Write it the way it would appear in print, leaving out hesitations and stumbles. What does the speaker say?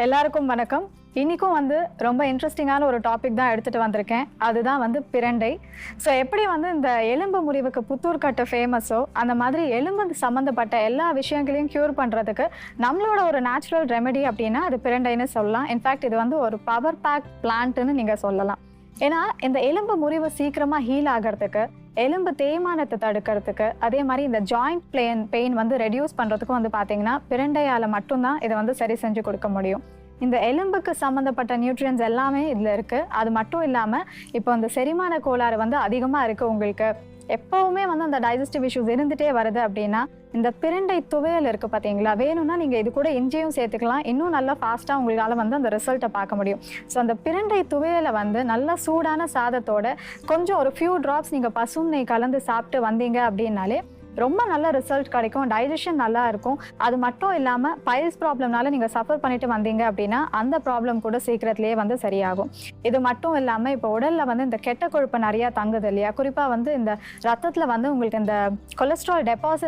எல்லாருக்கும் வணக்கம். இன்னைக்கும் வந்து ரொம்ப இன்ட்ரெஸ்டிங்கான ஒரு டாபிக் தான் எடுத்துட்டு வந்திருக்கேன். அதுதான் வந்து பிரண்டை. ஸோ எப்படி வந்து இந்த எலும்பு முறிவுக்கு புத்தூர் கட்டு ஃபேமஸோ, அந்த மாதிரி எலும்பு சம்மந்தப்பட்ட எல்லா விஷயங்களையும் க்யூர் பண்ணுறதுக்கு நம்மளோட ஒரு நேச்சுரல் ரெமெடி அப்படின்னா அது பிரண்டைன்னு சொல்லலாம். இன்ஃபேக்ட் இது வந்து ஒரு பவர் பேக் பிளான்ட்னு நீங்கள் சொல்லலாம். ஏன்னா இந்த எலும்பு முறிவு சீக்கிரமாக ஹீல் ஆகிறதுக்கு, எலும்பு தேய்மானத்தை தடுக்கிறதுக்கு, அதே மாதிரி இந்த ஜாயிண்ட் பெயின் வந்து ரெடியூஸ் பண்ணுறதுக்கும் வந்து பார்த்தீங்கன்னா பிரண்டையால் மட்டும்தான் இதை வந்து சரி செஞ்சு கொடுக்க முடியும். இந்த எலும்புக்கு சம்மந்தப்பட்ட நியூட்ரியன்ஸ் எல்லாமே இதில் இருக்குது. அது மட்டும் இல்லாமல் இப்போ இந்த செரிமான கோளாறு வந்து அதிகமாக இருக்குது, உங்களுக்கு எப்போவுமே வந்து அந்த டைஜஸ்டிவ் இஷ்யூஸ் இருந்துகிட்டே வருது அப்படின்னா இந்த பிரண்டை துவையல் இருக்குது பார்த்தீங்களா, வேணும்னா நீங்கள் இது கூட இஞ்சியும் சேர்த்துக்கலாம். இன்னும் நல்லா ஃபாஸ்ட்டாக உங்களால் வந்து அந்த ரிசல்ட்டை பார்க்க முடியும். ஸோ அந்த பிரண்டை துவையலை வந்து நல்லா சூடான சாதத்தோட கொஞ்சம் ஒரு ஃபியூ ட்ராப்ஸ் நீங்கள் பசும் நெய் கலந்து சாப்பிட்டு வந்தீங்க அப்படின்னாலே ரொம்ப நல்ல ரிசல்ட் கிடைக்கும். டைஜஷன் நல்லா இருக்கும். அது மட்டும் இல்லாமல் பைல்ஸ் ப்ராப்ளம்னால நீங்கள் சஃபர் பண்ணிட்டு வந்தீங்க அப்படின்னா அந்த ப்ராப்ளம் கூட சீக்கிரத்திலேயே வந்து சரியாகும். இது மட்டும் இல்லாமல் இப்போ உடலில் வந்து இந்த கெட்ட கொழுப்பு நிறையா தங்குது இல்லையா, குறிப்பாக வந்து இந்த ரத்தத்தில் வந்து உங்களுக்கு இந்த கொலஸ்ட்ரால் டெபாசிட்